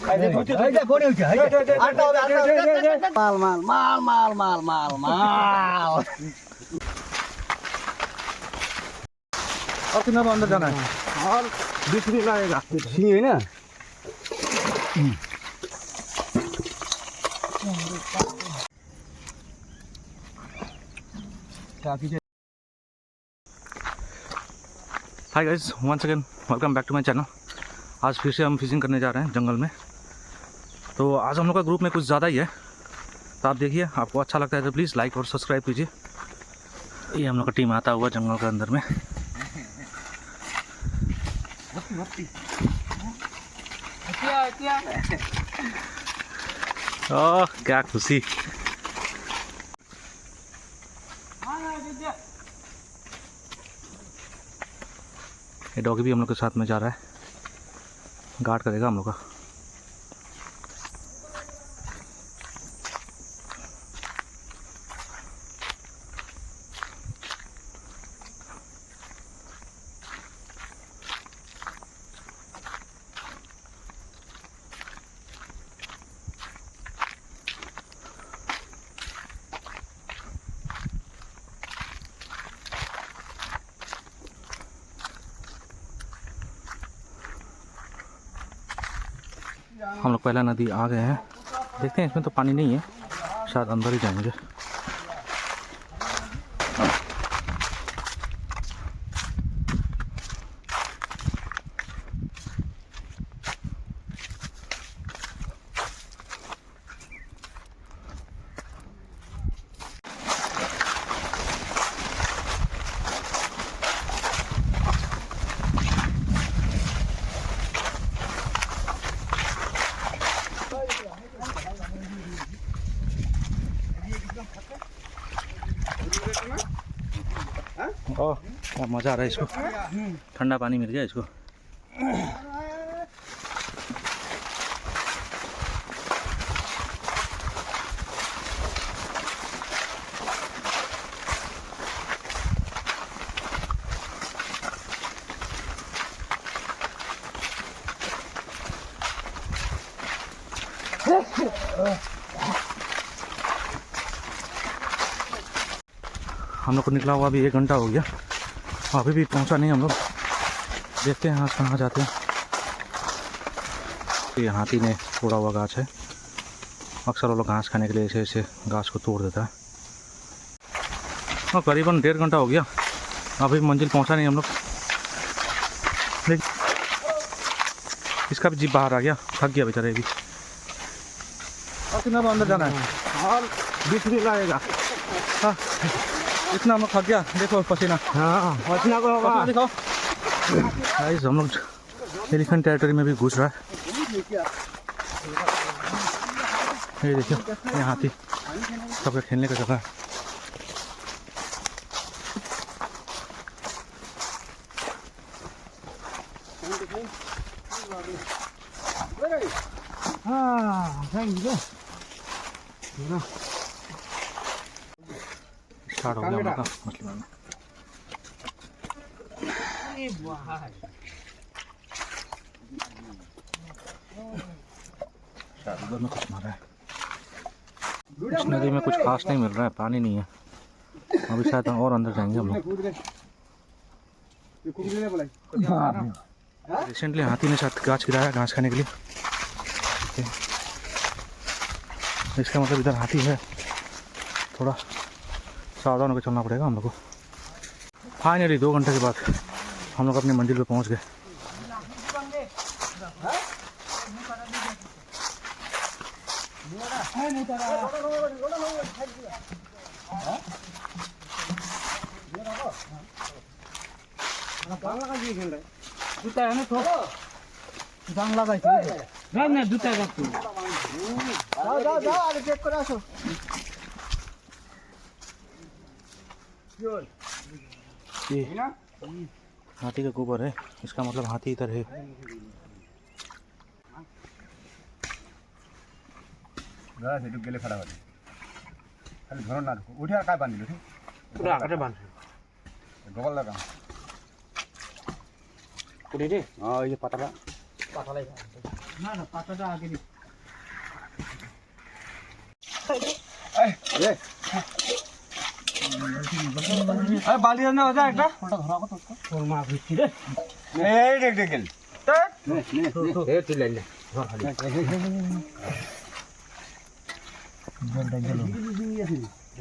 और कितना अंदर जाना है? और 20 मिनट लगेगा। सिंह है ना? Hi guys, once again welcome back to my channel. आज फिर से हम फिशिंग करने जा रहे हैं जंगल में। तो आज हम लोग का ग्रुप में कुछ ज़्यादा ही है, तो आप देखिए, आपको अच्छा लगता है तो प्लीज़ लाइक और सब्सक्राइब कीजिए। ये हम लोग का टीम आता हुआ जंगल के अंदर में। ओह क्या खुशी। ये डॉगी भी हम लोग के साथ में जा रहा है, गार्ड करेगा हम लोग का। हम लोग पहला नदी आ गए हैं, देखते हैं इसमें तो पानी नहीं है, शायद अंदर ही जाएंगे। ओह क्या मज़ा आ रहा है इसको, ठंडा पानी मिल गया इसको। हम लोग को निकला हुआ अभी 1 घंटा हो गया, अभी भी पहुंचा नहीं हम लोग। देखते हैं आज कहाँ जाते हैं। ये हाथी ने तोड़ा हुआ गाछ है, अक्सर वो लोग घास खाने के लिए ऐसे ऐसे गाछ को तोड़ देता है। और करीबन 1.5 घंटा हो गया, अभी मंजिल पहुंचा नहीं हम लोग। इसका भी जीप बाहर आ गया, थक गया बेचारे भी। और कितना अंदर जाना है? और 20 मिनट लगेगा। हाँ इतना हम लोग थक गया, देखो पसीना। हाँ पसीना को होगा। दिखाओ गाइस, हम लोग एलिफेंट टेरिटरी में भी घुस रहा है। ये देखिए, ये हाथी सबका खेलने का जगह है। स्टार्ट हो गया हम लोग का मछली मारना। उधर में कुछ मारा है। इस नदी में कुछ खास नहीं मिल रहा है, पानी नहीं है। अभी शायद और अंदर जाएंगे हम लोग। रिसेंटली हाथी ने शायद गाछ गिराया घास खाने के लिए, इसका मतलब इधर हाथी है। थोड़ा सावधान होकर चलना पड़ेगा हम लोग को। फाइनली 2 घंटे के बाद हम लोग अपनी मंजिल पे पहुंच गए। जूता है ना तो जान लगाई थी ना ना जूता का तू जा अरे चेक कर आसो। ये हाथी का गोबर है, इसका मतलब हाथी इधर है। गला से गेले खड़ा होते खाली घर ना उठे काय बांधिलो थे पूरा आटे बांध गगल लगा कुड़ी रे हां ये पतरा না না পাতাটা আগে দিই বালি না ওটা একটা ফোনটা ধরা কত তোর মা ঘুরছি রে এই দেখ দেখ গেল এ তুই লাইন না ধর খালি জলটা গেল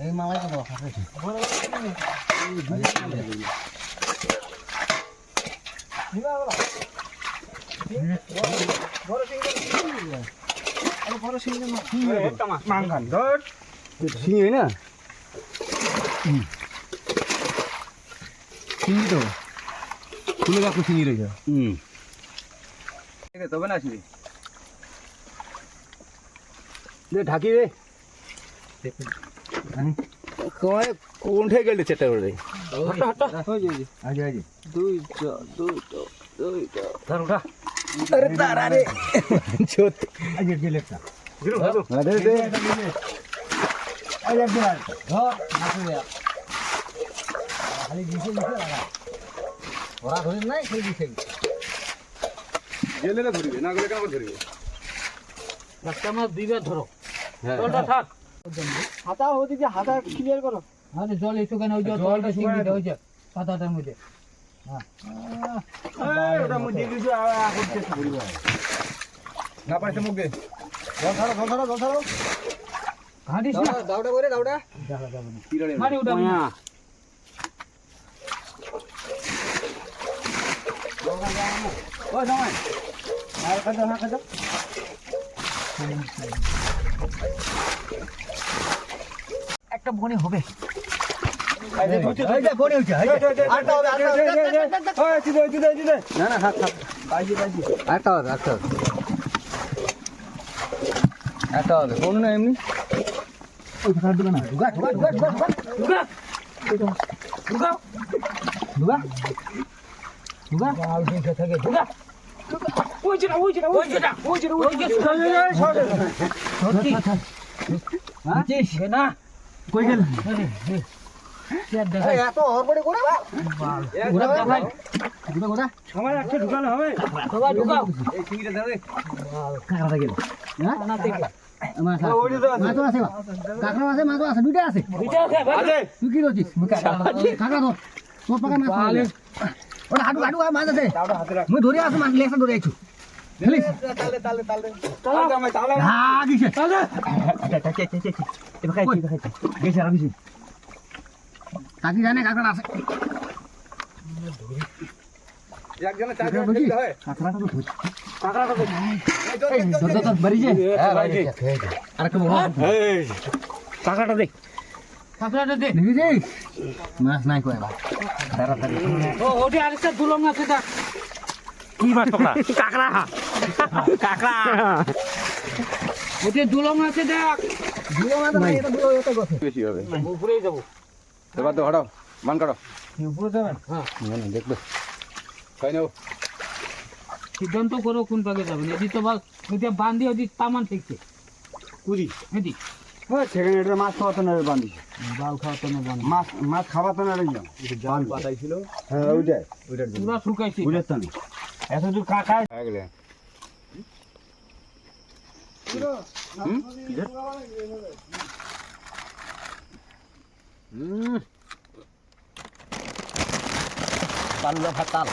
এই মালাই কত খাচ্ছে মাংখান ধর সিঙ্গি না সিঙ্গি তো খুলে রাখো সিঙ্গি রয়েছে তবে না আসবি ঢাকি রে কোনঠে গেলে চেষ্টা করে ওরা ধরে নাই সেই দিছে গেলে না ধরবে না গেলে কেন ধরবে একটা মাছ দিবে ধরো জলটা থাক হাতা ওদিকে হাতা ক্লিয়ার করো আরে জল একটু কেন ওই জলটা সিঙ্গি দাও যে পাতাটার মধ্যে হ্যাঁ ওটা মুই দিয়ে দিছি করতে ধরব না পাইছে মুখ দে ধরো ঘাটিস না দাউটা করে দাউটা দেখা যাবে না কিরলে মারি উঠা ও জামাই আর কাজ না কাজ একটা বনে হবে এমনি না কই গেল এত হড়বড়ে করে সময় একটা ঢুকানো হবে এই চিংড়িটা ধরে কাঁকড়া গেল না থেকে কাঁকড়া আছে মাছ আছে দুইটা আছে তুই কি করছিস কাঁকড়া ধর তোর পাকা মাছ ওটা হাঁটু হাঁটু মাছ আছে মুই ধরে আসো মাছ লেখা ধরে আইছু খেলিস হ্যাঁ দিছে গেছে আর কিছু কাকি জানে কাঁকড়া আছে একজনে চার জন খেলতে হয় কাঁকড়াটা তো ধরছি কাঁকড়াটা বাড়ি যে আর একটা বড় কাঁকড়াটা দে কাঁকড়াটা দে দেখেছিস মাছ নাই কয় এবার তাড়াতাড়ি ও ওটি আরেকটা দুলং আছে দেখ কি মাছ পকড়া কাঁকড়া ওটি দুলং আছে দেখ বেশি হবে উপরেই যাবো এবার তো হটাও মান কাটো উপরে যাবেন হ্যাঁ দেখবে খাই নাও সিদ্ধান্ত করো কোন পাকে যাবেন এদি তো বাস ওইটা বান্ধি ওদি তামান ঠিকছে কুড়ি এদি সেখানে এটা মাছ খাওয়াতো না বান্ধি বাল খাওয়াতো না বান্ধি মাছ খাওয়াতো না জাল পাতাইছিল হ্যাঁ ওইটার পুরা শুকাইছে বুঝেছ না এত দূর কাকা হয়ে গেলে পাল্লা ভাতাল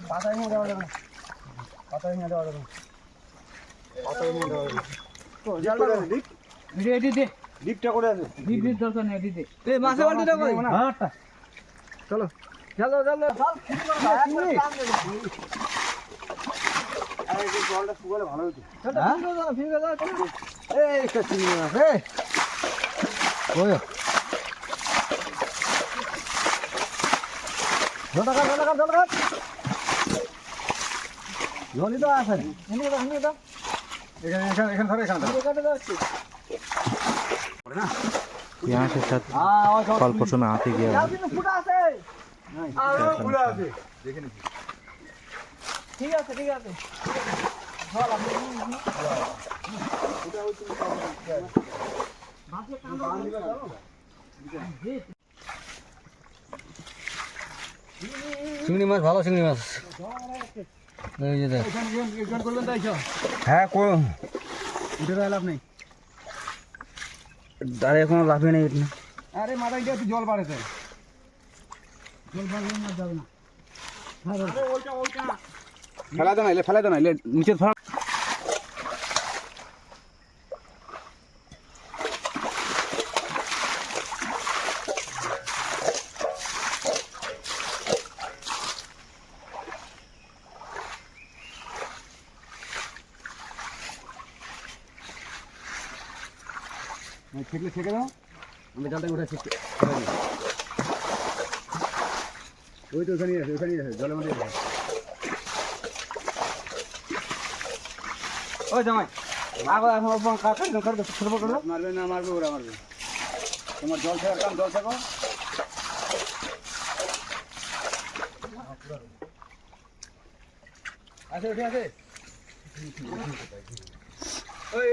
পাতায় নিয়ে দেওয়া যাবে পাতায় নিয়ে দেওয়া যাবে পাতায় নিয়ে দেওয়া যাবে তো জাল করে দিক এদি দে ডিপটা করে আছে বিবির দরকার নেই এদি দে এই মাছের বালতিটা কই হ্যাঁ চলো চলো চলো জলটা শুকালে ভালো হতো এই একটা চিংড়ি মাছ এই ওই জলটা কাট জলই তো আছে এখানে ধরে এখানে यहाँ से शायद कल परसों में आते गया है। ফুটা আছে খুলে আছে দেখে নিচ্ছি ঠিক আছে চিংড়ি মাছ ভালো চিংড়ি মাছ এই যে দেখ করবেন তাই হ্যাঁ উঠে দেওয়া লাভ নেই আরে এখনো লাভে নেই আরে মাথায় দিয়ে একটু জল বাড়েছে ফেলা দো না নিচে ফেলা ছেঁকলে ছেঁকে দাও আমি জালটাকে উঠে ছেঁকে ওই তো ওখানেই আছে জলের মধ্যে ও জামাই মারবে না মারবে ওরা মারবে তোমার জল ছেঁকার কাম জল ছেঁকো আছে উঠে আছে ওই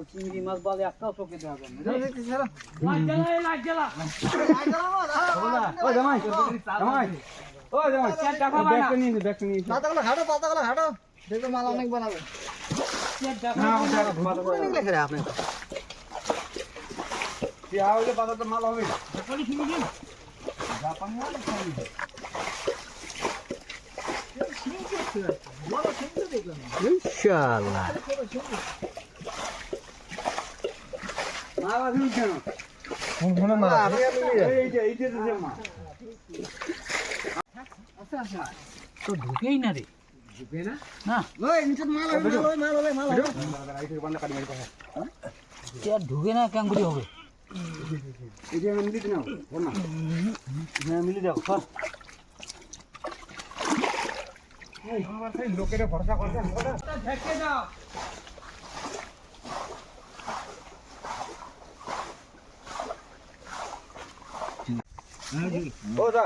চিংড়ি মাছ বাদে একটাও চোখে দেওয়া যাবে পাতাগুলো ঘাটো দেখো মাল অনেক বানাবে মাল হবে ইনশাআল্লাহ তো ঢুকেই না রে না আর ঢুকে না কেমন করে হবে মিলি যাও লোকের ভরসা করছে ও যা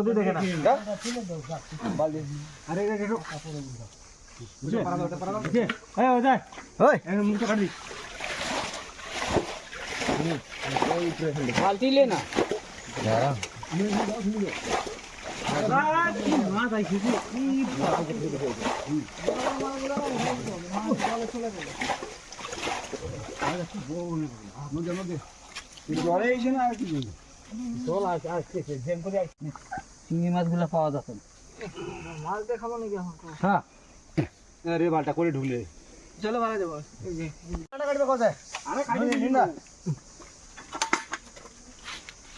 দেখে না আরে বালতি লে না চিংড়ি মাছগুলো পাওয়া যাচ্ছে মাছ দেখাবো নাকি হ্যাঁ রে বালটা করে ঢুকলে চলো ভালো যাবো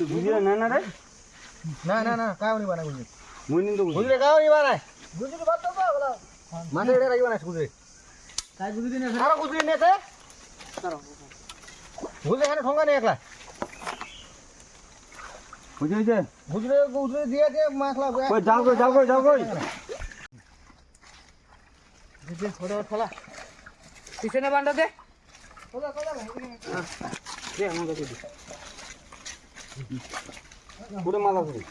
বুঝিয়ে না না রে না কাউনি বানাই বুঝলি মুই নিন তো বুঝলে কাউনি বানাই বুঝলি বাদ দাও বলা মাঝে এটা রাখি বানাই বুঝলি তাই বুঝি দিন আর বুঝলি নেছে বুঝলে এখানে ঠঙ্গা নেই একলা বুঝিয়েছে বুঝলে দিয়ে দিয়ে মাছ লাগবে যাও কই খোলা পিছনে বান্ডা দে পুরো মাথা করে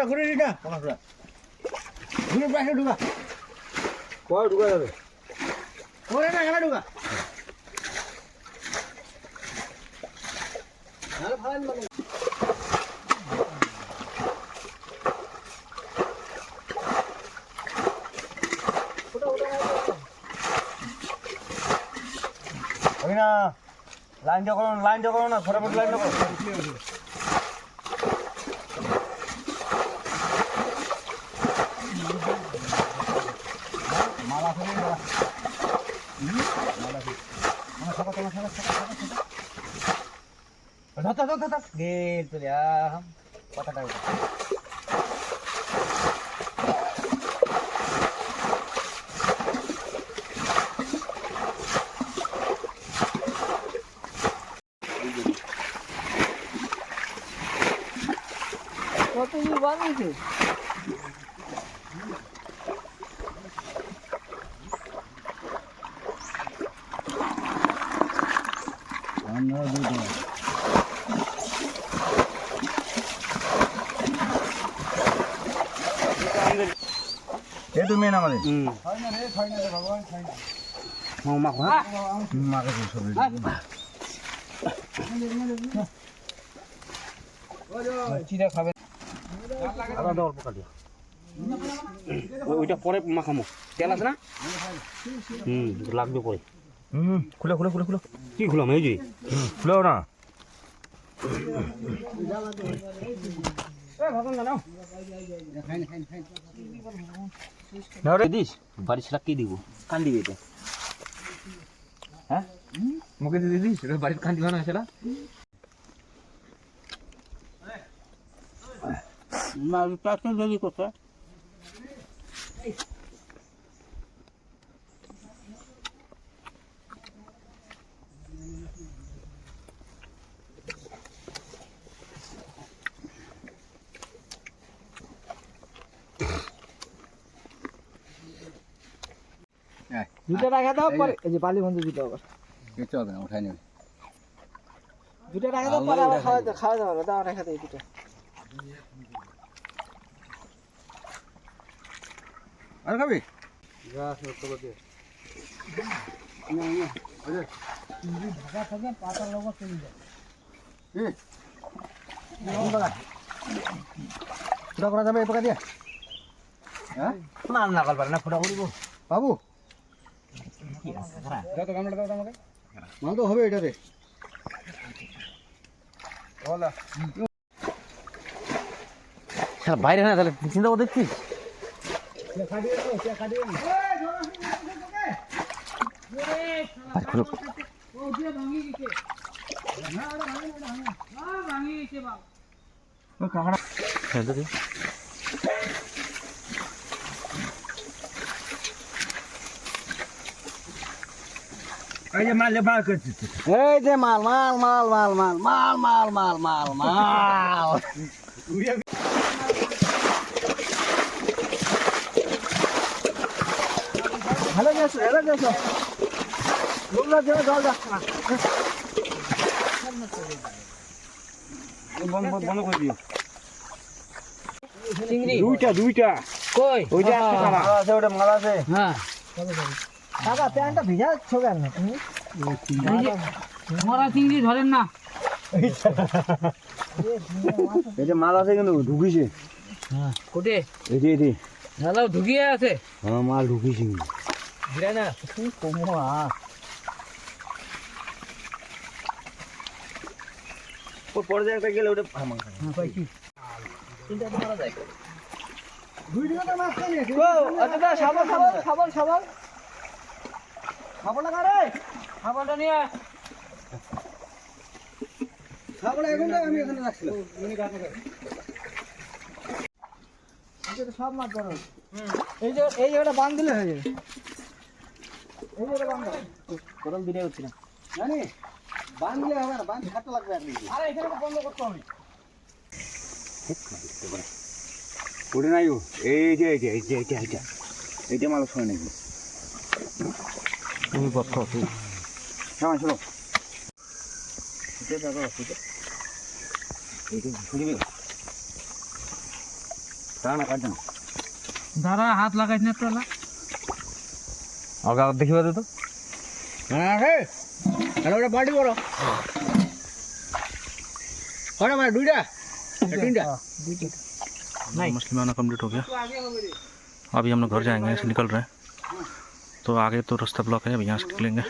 ঘুরে দিটা ঘুরে পাশে ঢুকা কয় ঢুকা যাবে ওরে না এখানে ঢুকা ওই না লাইন দিয়ে করো না ফটাফট লাইন দিয়ে করো মালা ফেলে মালা আমার সাকা তোমার সাকা ধর গেল চলে আম কথাটা কত কি বানিয়েছে ये तो मेन আমাদের চিরা খাবে আলাদা অল্প কাটিয়া ওইটা পরে মাখামো তেল আছে না লাগবে পরে খুলে কি খুলাম এই যে খুলেও না দিস বাড়ি ছাড়া কি দিব কান দিবি এটা হ্যাঁ মুখে দিয়ে দিস বাড়ির কান দিবা না সেটা মাছটা দেরি করতে দুটো রাখা দাও পরে এই যে বালি বন্ধু দিতে হবে কিছু হবে না উঠাই নেবে দুটো রাখা দাও পরে আবার খাওয়া যাবে দাও রাখা দাও দুটো আর খাবি পাতার লোক চলে যায় ফুটা করা যাবে এই পোকা দিয়ে হ্যাঁ না না কাল পারে না ফোটা করিব বাবু যত গামলা দাও আমাকে মাল তো হবে এটাতে বলা স্যার বাইরে না তাহলে চিন্তা করে দেখছিস এই যে মাল বার করছিস এই যে মাল মাল মাল মাল মাল মাল মাল মাল মাল মাল ভালো গেছো লোকরা জল যাচ্ছে না বন্ধ করে দিও চিংড়ি দুইটা কই ওইটা একটা খাবা আছে ওটা মাল আছে হ্যাঁ দাদা প্যান্টটা ভিজা ছোবে না তুমি মরা চিংড়ি ধরেন না এই যে মাল আছে কিন্তু ঢুকিছে হ্যাঁ কোটে এই যে দাদা ঢুকিয়ে আছে হ্যাঁ মাল ঢুকিছে ভিড়া না তুমি কমো পরে একটা গেলে ওটা হ্যাঁ কই কি চিন্তা মারা যায় ভিডিওটা মাছ খাই নাকি ও আচ্ছা সাবল খাবো না রে সাবলটা নিয়ে খাবো না এখন আমি এখানে রাখছিলাম সব মাছ ধরো এই জায়গাটা বাঁধ দিলে হয়ে যাবে এই জায়গাটা বাঁধ গরম ভিডিও হচ্ছে না জানি বাঁধলে হবে না বাঁধ খাটতে লাগবে আপনি আরে এখানে তো বন্ধ করতে হবে ওটা নাই এইটা মাল শোনে নাকি তুমি কথা তুই হ্যাঁ চলো এটা দাদা এইটা শুনবি না কাট না দাঁড়া হাত লাগাইছ না তো আগা দেখিবা তো হ্যাঁ হে আরে ওটা পার্টি করো কটা মানে দুইটা তিনটা मछली मारना कंप्लीट हो गया। अभी हम लोग घर जाएंगे, ऐसे निकल रहे हैं। तो आगे तो रास्ता ब्लॉक है, अभी यहाँ से निकलेंगे।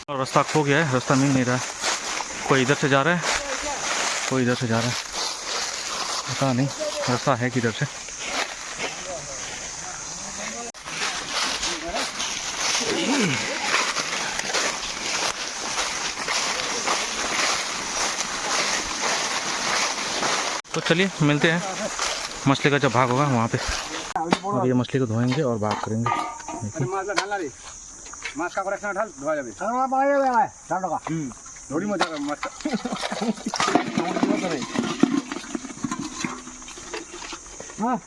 और रास्ता खो गया है, रास्ता मिल नहीं रहा है। कोई इधर से जा रहा है, कोई इधर से जा रहा है, पता नहीं रास्ता है किधर से। तो चलिए मिलते हैं मछली का जब भाग होगा वहाँ पे। और ये मछली को धोएंगे और भाग करेंगे। মাছটা ঢালা রে মাছ কাপড় একসাথে ঢাল ধোয়া যাবে আমরা পাই যাবে ভাই 4 টাকা ধরি মজা মাছটা হ্যাঁ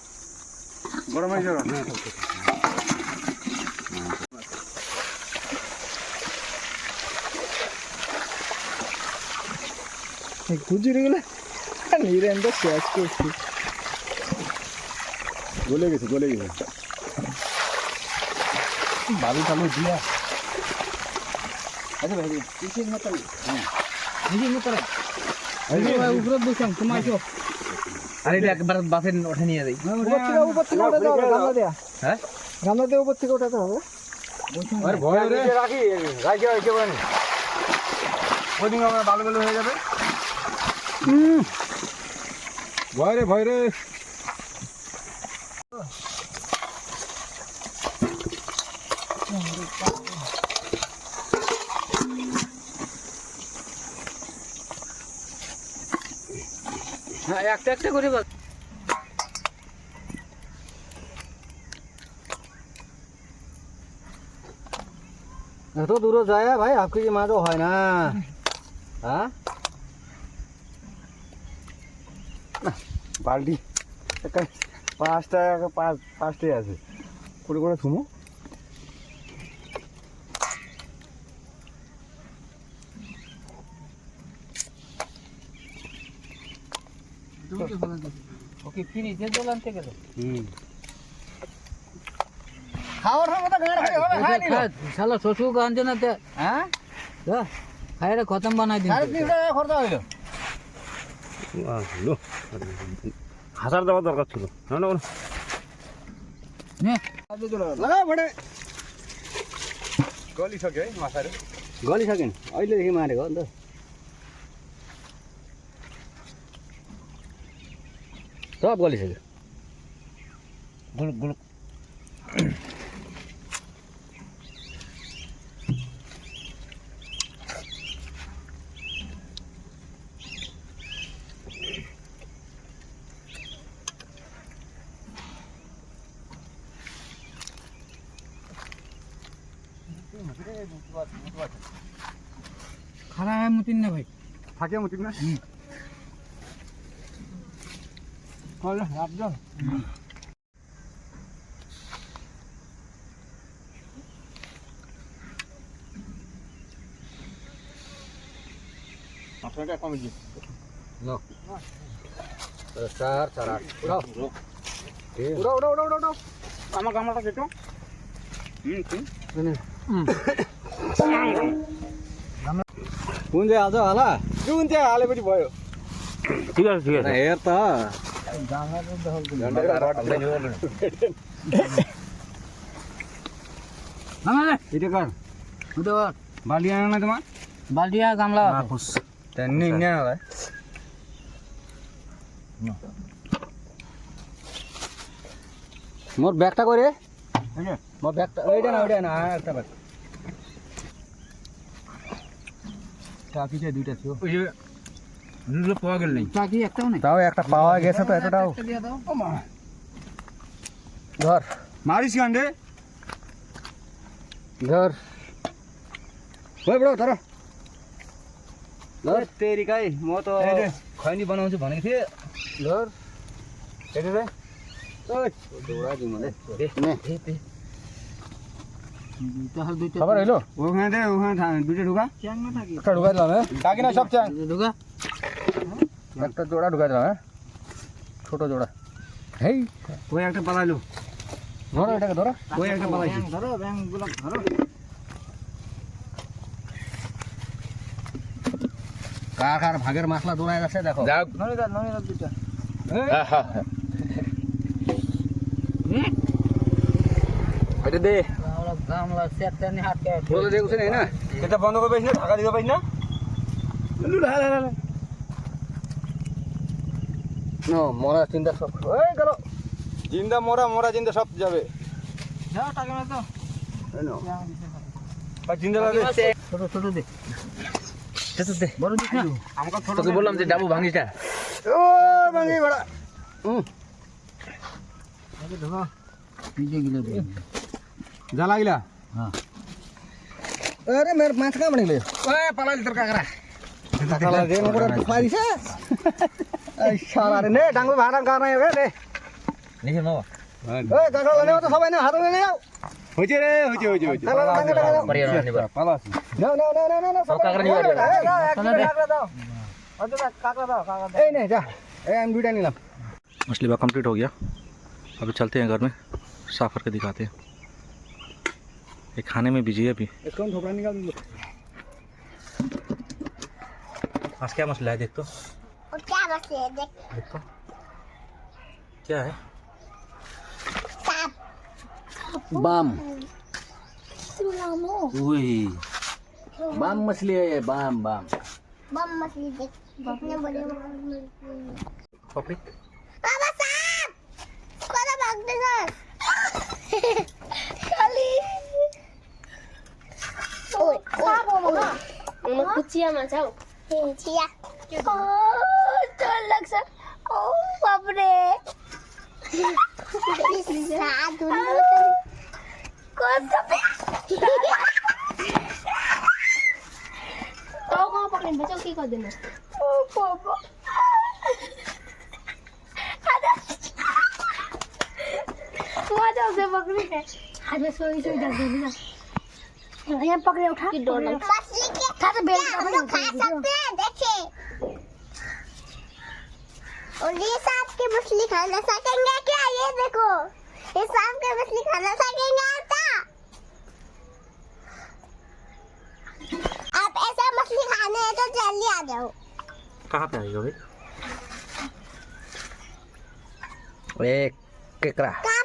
গরম হয়ে যাবে গুজরিগুলো নিরেন তো শেষ করছি গলে গেছে বালু টালু দিয়া আচ্ছা ভাই নিচে মতো ভাই উপরে বসাম তোমার তো আরে এটা একবার বাসে ওঠে নিয়ে যাই উপর থেকে উঠাতে হবে গামলা দেয়া হ্যাঁ গামলা দিয়ে উপর থেকে উঠাতে হবে আরে ভয় রে রাখি রাখি বলেন ওদিন আমরা ভালো ভালো হয়ে যাবে ভয় রে হ্যাঁ একটা একটা করে বাস এত দূরে যায় ভাই আপকে যে মাছ হয় না হ্যাঁ বালতি পাঁচটাই আছে করে থুমো ওকে ফিনিশে জল আনতে গেল খাওয়ার সময় তো গাড়ি হবে খাই নিল শালা শ্বশুর আনছে না তে হ্যাঁ খাইরে খতম বানাই দিন 3.5 টাকা খরচা হইলো হাজার দেওয়া দরকার ছিল নে লাগা বড়ে গলি থাকে মাছারে গলি থাকেন अहिले देखि मारेको हो नि त सब गलिसक्यो गुल गुल खाना है मुतिन ना भाई থাকে মতিন না কল রাখજો আপনাটা কমে দিই चार चार आठ उड़ाओ উড়াও আমার গামলাটা কেটো कुन चाहिँ हाल्छ होला जुन चाहिँ हालेपछि भयो ठीक है हेर त এটা কার उधर বালি আনা না তোমার बाल्टिया गामला তেমনি না হয় मोर ब्यागटा गरे আচ্ছা मोर ब्यागटा ओइडा ना একটা ব্যাগ টাকিটা দুইটা ছিল ওই যে নুলো পাওয়া গেল নাই चाकी একটাও নাই তাও একটা পাওয়া গেছে তো এটাও একটা দিয়ে দাও ধর মারিস কান্ডে घर ओए बडो तर ल तेरी काई म त खैनी बनाउँछु भनेको थिएँ घर हेर्नु रे ओइ दौडा दिउँ मैले दुईटा खबर हेलो उखान दे उखान दुईटा ढुका च्याङमा थाकी একটা ঢুকাই দিলাম হ্যাঁ काकी ना सब च्याङ ढुका একটা জোড়া ঢুকাই দিলাম হ্যাঁ ছোট জোড়া হেই ওই একটা পালাইলো ধরো এটাকে ধরো ওই একটা পালাইছি ব্যাং ধরো ব্যাং গুলো ধরো কার কার ভাগের মাছলা দৌড়ায় যাচ্ছে দেখো যাও ননি দুইটা এটা দে গামলা সেটটানি হাতে বলে দেখছ না এটা বন্ধ করে পাইছ না ঢাকা দিতে পাইছ না লু লা লা লা নো মরা চিন্তা সব ওই গেল জিন্দা মরা মরা জিন্দা সব যাবে যাও টাকা না তো বা জিন্দা লাগে ছোট ছোট দে দে বড় দিস না আমাকে ছোট তোকে বললাম যে ডাবু ভাঙিটা ও ভাঙি বড়া আগে ঢুকা নিজে গিলে দে যা লাগিলা अरे मेरे माछ कहाँ बनेले ओए पलाली तर काकरा काकरा दे न कुरा पारी छ ए साला रे ने डांगो भाडा गर्न यो रे निखे न ओए काकरा लाने हो त सबै ने हातले ले आऊ होजे रे होजे होजे होजे परियार नि बरा पालास न न न न न सब काकरा नि काकरा दाओ अझ काकरा दाओ ए ने जा ए हम दुईटा निलाम मछली बाग कंप्लीट हो गया। अभी चलते हैं घर में साफ करके दिखाते हैं। ये खाने में बिजी है अभी। इसको हम ठोकरा निकाल दो आज क्या मसला है देख तो और क्या मछली है देख देख तो क्या है। सांप बाम सुनामो ओए बाम मछली है ये बाम बाम बम मछली देख कितने बड़े पपड़ी बाबा सांप कोला भागते सर खाली ओए सांप हो मगा मग कुचिया माझा चिया ओ डर लग सर ओ बाप रे साथ कौन सा तो कहाँ पकड़े बचाओ की कर देना ओ बाबा मजा से पकड़ी है हाथ में सोई सोई डाल देना यहाँ पकड़े उठा कि डर लगता मछली के खा बेल्ट हम लोग खा सकते हैं देखिए और ये सांप की मछली खा ना सकेंगे क्या ये देखो ये सांप की मछली खा ना सकेंगे आता आप ऐसा मछली खाने हैं तो जल्दी आ जाओ कहाँ पे आएगा भाई। ए केकरा कहाँ